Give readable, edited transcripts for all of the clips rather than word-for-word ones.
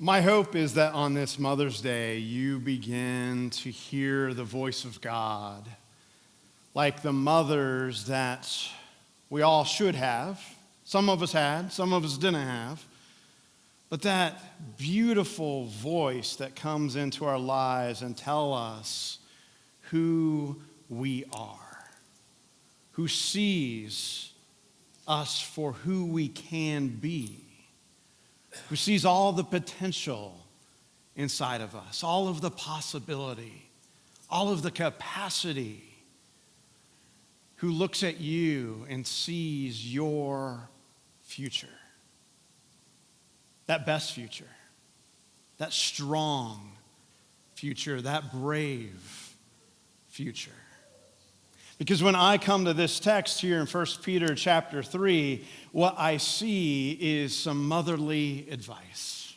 My hope is that on this Mother's Day, you begin to hear the voice of God like the mothers that we all should have. Some of us had, some of us didn't have. But that beautiful voice that comes into our lives and tell us who we are, who sees us for who we can be, who sees all the potential inside of us, all of the possibility, all of the capacity, who looks at you and sees your future, that best future, that strong future, that brave future. Because when I come to this text here in 1 Peter chapter 3, what I see is some motherly advice.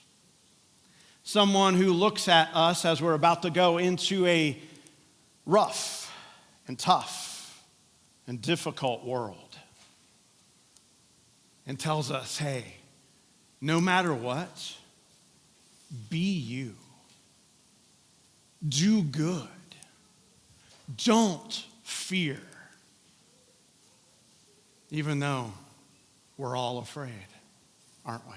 Someone who looks at us as we're about to go into a rough and tough and difficult world and tells us, hey, no matter what, be you. Do good. Don't fear, even though we're all afraid, aren't we?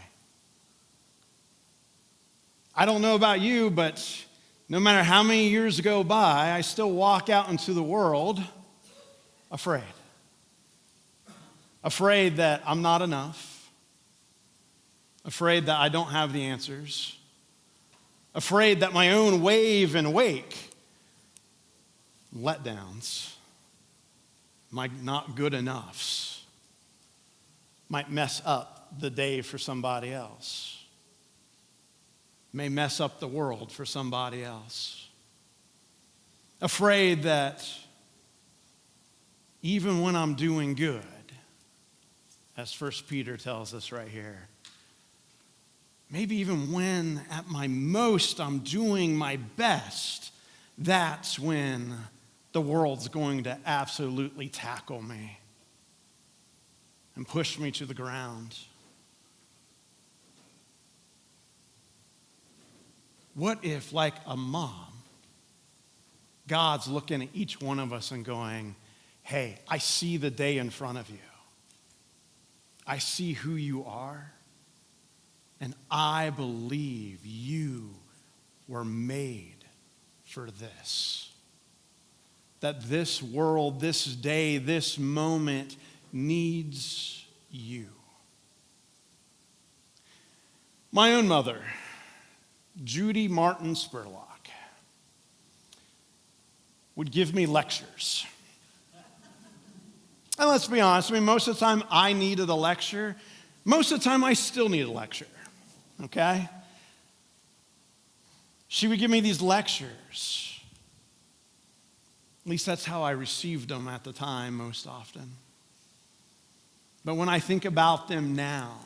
I don't know about you, but no matter how many years go by, I still walk out into the world afraid. Afraid that I'm not enough. Afraid that I don't have the answers. Afraid that my own wave and wake, letdowns, my not good enoughs, might mess up the day for somebody else, may mess up the world for somebody else. Afraid that even when I'm doing good, as 1 Peter tells us right here, maybe even when at my most I'm doing my best, that's when the world's going to absolutely tackle me and push me to the ground. What if, like a mom, God's looking at each one of us and going, hey, I see the day in front of you. I see who you are. And I believe you were made for this. That this world, this day, this moment needs you. My own mother, Judy Martin Spurlock, would give me lectures. And let's be honest, most of the time I needed a lecture. Most of the time I still need a lecture, okay? She would give me these lectures. At least that's how I received them at the time most often. But when I think about them now,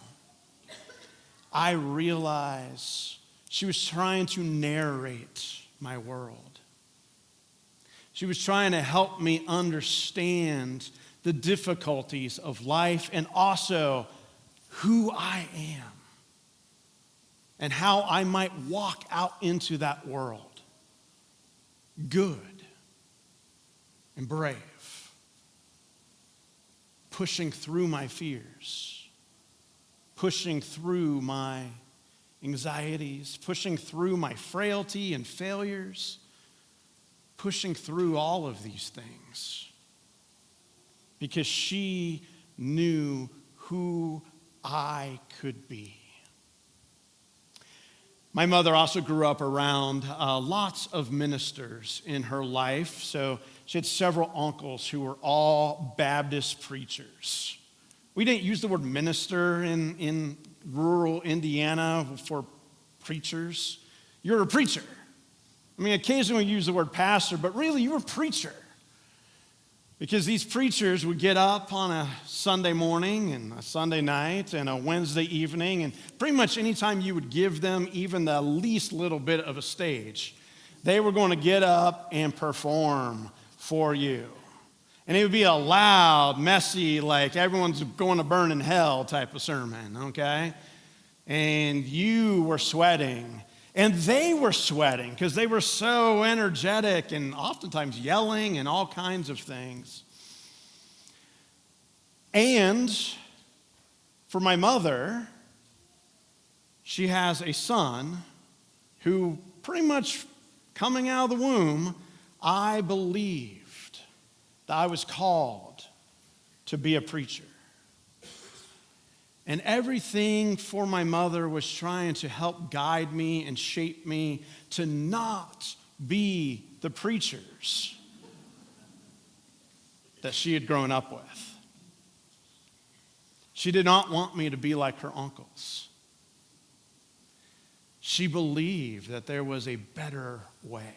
I realize she was trying to narrate my world. She was trying to help me understand the difficulties of life and also who I am and how I might walk out into that world good and brave, pushing through my fears, pushing through my anxieties, pushing through my frailty and failures, pushing through all of these things. Because she knew who I could be. My mother also grew up around lots of ministers in her life. So she had several uncles who were all Baptist preachers. We didn't use the word minister in rural Indiana for preachers. You're a preacher. I mean, occasionally we use the word pastor, but really you were a preacher. Because these preachers would get up on a Sunday morning and a Sunday night and a Wednesday evening, and pretty much anytime you would give them even the least little bit of a stage, they were going to get up and perform for you. And it would be a loud, messy, like everyone's going to burn in hell type of sermon, okay? and you were sweating, and they were sweating because they were so energetic and oftentimes yelling and all kinds of things. And for my mother, she has a son who pretty much coming out of the womb, I believed that I was called to be a preacher. And everything for my mother was trying to help guide me and shape me to not be the preachers that she had grown up with. She did not want me to be like her uncles. She believed that there was a better way,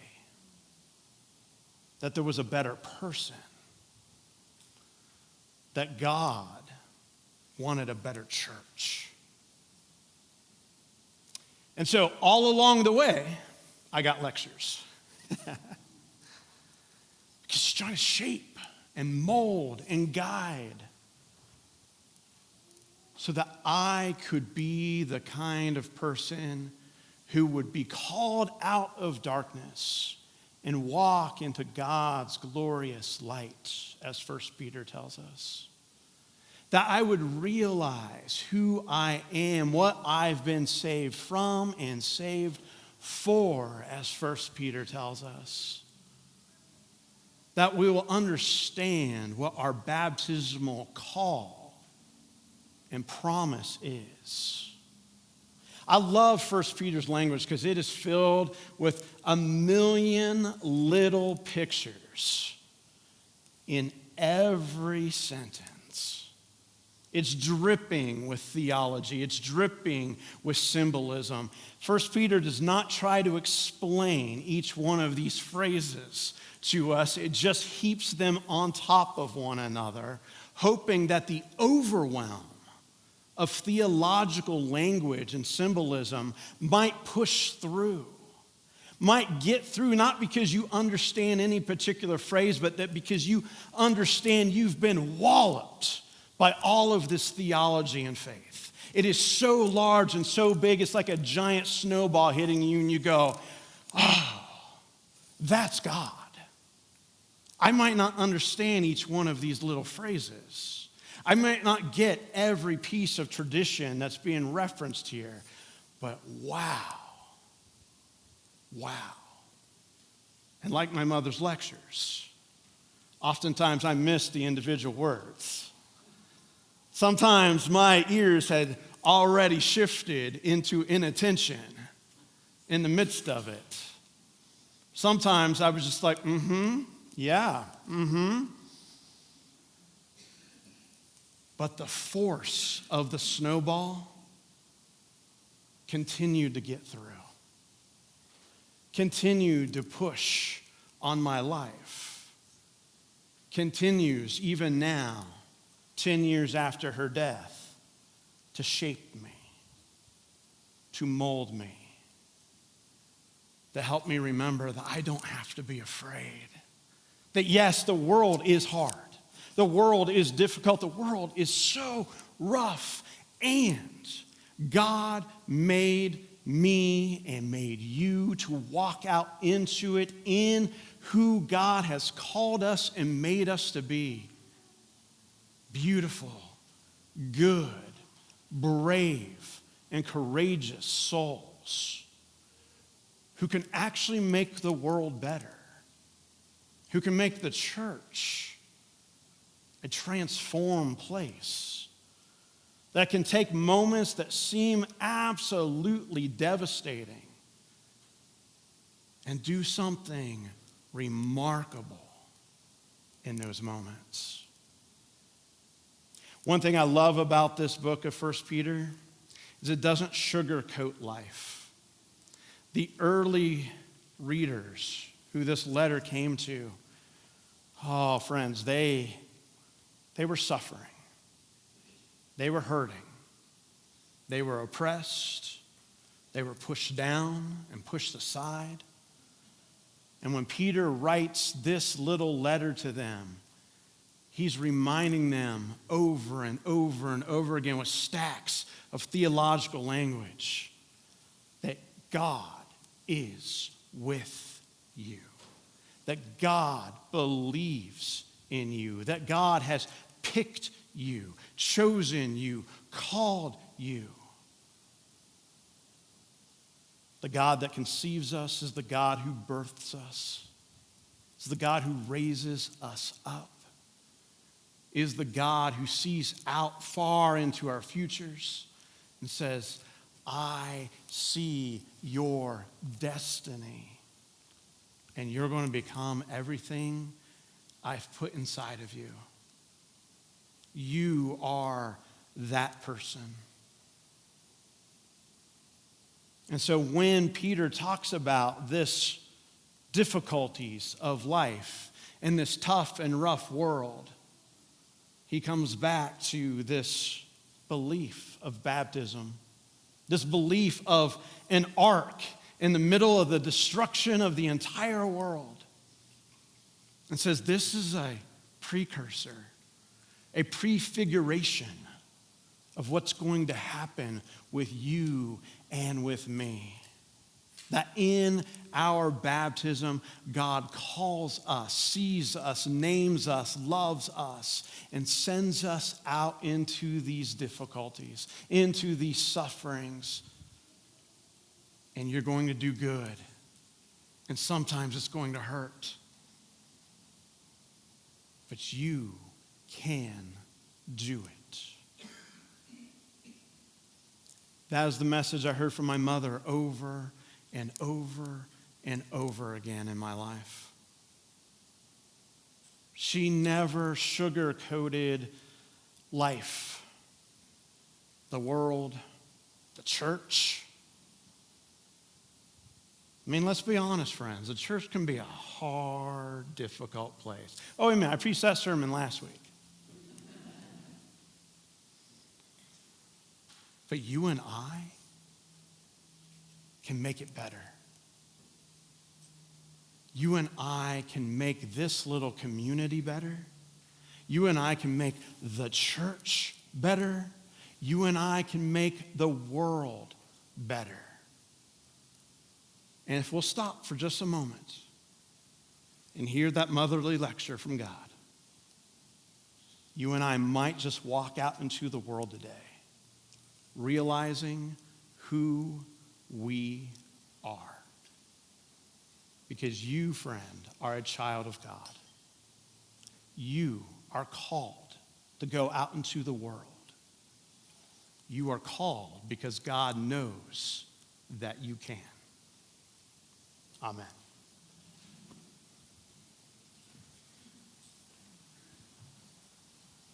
that there was a better person, that God wanted a better church. And so all along the way, I got lectures. Because she's trying to shape and mold and guide so that I could be the kind of person who would be called out of darkness and walk into God's glorious light, as 1 Peter tells us. That I would realize who I am, what I've been saved from and saved for, as 1 Peter tells us. That we will understand what our baptismal call and promise is. I love 1 Peter's language because it is filled with a million little pictures in every sentence. It's dripping with theology. It's dripping with symbolism. 1 Peter does not try to explain each one of these phrases to us. It just heaps them on top of one another, hoping that the overwhelm of theological language and symbolism might push through, might get through, not because you understand any particular phrase, but that because you understand you've been walloped by all of this theology and faith. It is so large and so big, it's like a giant snowball hitting you, and you go, oh, that's God. I might not understand each one of these little phrases. I might not get every piece of tradition that's being referenced here, but wow. And like my mother's lectures, oftentimes I miss the individual words. Sometimes my ears had already shifted into inattention in the midst of it. Sometimes I was just like, yeah. But the force of the snowball continued to get through, continued to push on my life, continues even now, 10 years after her death, to shape me, to mold me, to help me remember that I don't have to be afraid. That yes, the world is hard. The world is difficult. The world is so rough. And God made me and made you to walk out into it in who God has called us and made us to be. Beautiful, good, brave, and courageous souls who can actually make the world better, who can make the church a transformed place, that can take moments that seem absolutely devastating and do something remarkable in those moments. One thing I love about this book of 1 Peter is it doesn't sugarcoat life. The early readers who this letter came to, oh, friends, they were suffering. They were hurting. They were oppressed. They were pushed down and pushed aside. And when Peter writes this little letter to them, he's reminding them over and over and over again with stacks of theological language that God is with you, that God believes in you, that God has picked you, chosen you, called you. The God that conceives us is the God who births us, is the God who raises us up, is the God who sees out far into our futures and says, I see your destiny, and you're going to become everything I've put inside of you. You are that person. And so when Peter talks about this difficulties of life in this tough and rough world, he comes back to this belief of baptism, this belief of an ark in the middle of the destruction of the entire world, and says this is a precursor, a prefiguration of what's going to happen with you and with me. That in our baptism, God calls us, sees us, names us, loves us, and sends us out into these difficulties, into these sufferings. And you're going to do good. And sometimes it's going to hurt. But you can do it. That is the message I heard from my mother over and over and over again in my life. She never sugar-coated life, the world, the church. I mean, let's be honest, friends. The church can be a hard, difficult place. Oh, wait a minute. I preached that sermon last week. But you and I can make it better. You and I can make this little community better. You and I can make the church better. You and I can make the world better. And if we'll stop for just a moment and hear that motherly lecture from God, you and I might just walk out into the world today realizing who we are. Because you, friend, are a child of God. You are called to go out into the world. You are called because God knows that you can. Amen.